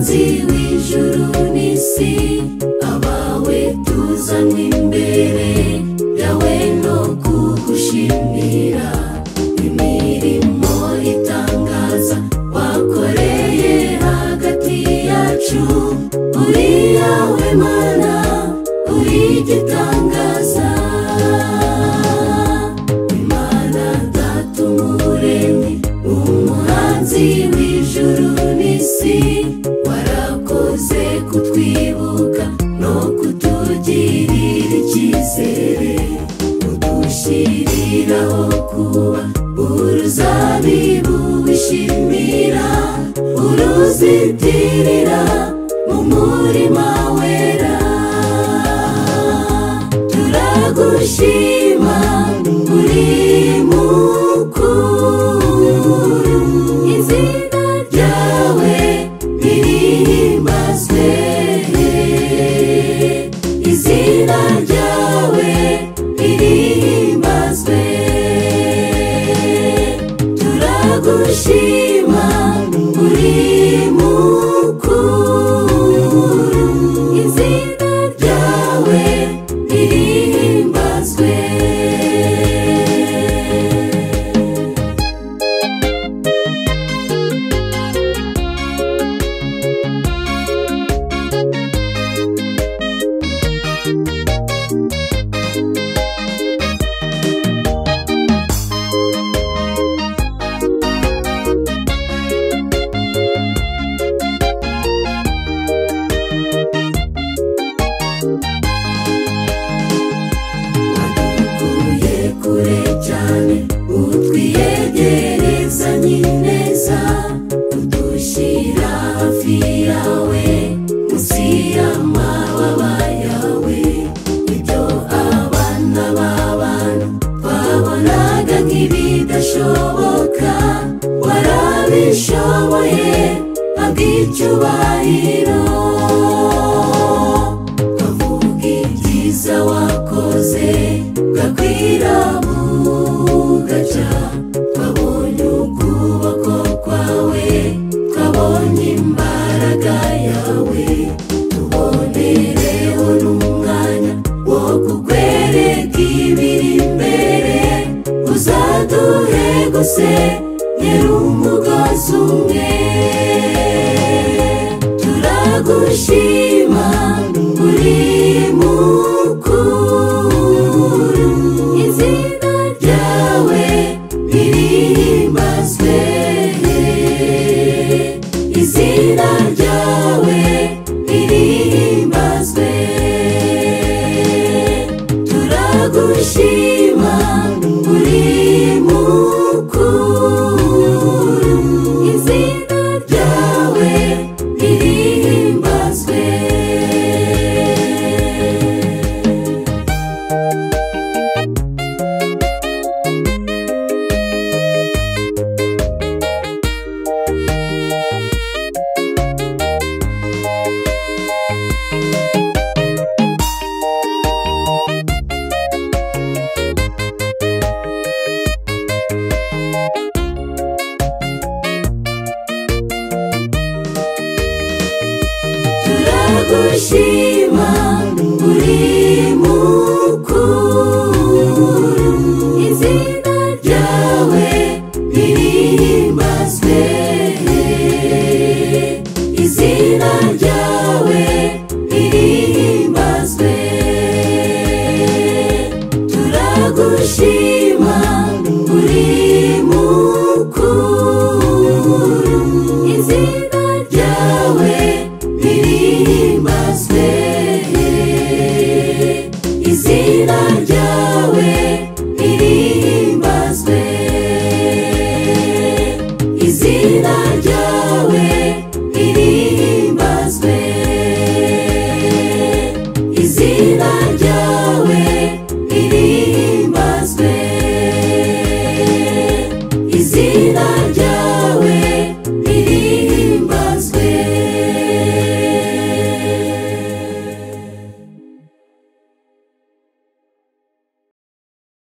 umuhanzi w'ijuru n'isi, abawe tuzanywe imbere yawe no kugushimira imirimo itangaza wakoreye hagati yacu. Uri yawe Mana, uri igitangaza, Imana Data umuremyi, umuhanzi w'ijuru n'isi, warakoze kutwibuka no kutugirira icyizere, udushyiriraho kuba uruzabibu wishimira, uruzitirira mu murima wera. Turagushima uri mukuru, izina ryawe rihimbazwe, izina ryawe rihimbazwe. Turagushima uri mukuru, izina ryawe rihimbazwe. Wadukuye kure cyane, utwiyegerezanye neza, udushyira hafi yawe, munsi y'amababa yawe. Ibyo abana b'abantu twabonaga nk'ibidashoboka, warabishoboye, habwa icyubahiro. Twavuga ibyiza wakoze, bwakwira bugacya, twabonye ukuboko kwawe, twabonye imbaraga yawe. Tubonereho n'umwanya wo kukwereka ibiri imbere, uzaduhe gusenyera umugozi umwe. Turagushima uri mukuru, izina ryawe rihimbazwe, izina ryawe rihimbazwe. Turagushima uri mukuru, izina ryawe rihimbazwe. Turagushima uri mukuru, izina ryawe rihimbazwe, izina ryawe rihimbazwe. Turagushima uri mukuru, izina ryawe rihimbazwe, izina ryawe rihimbazwe, izina ryawe rihimbazwe, izina ryawe rihimbazwe, izina ryawe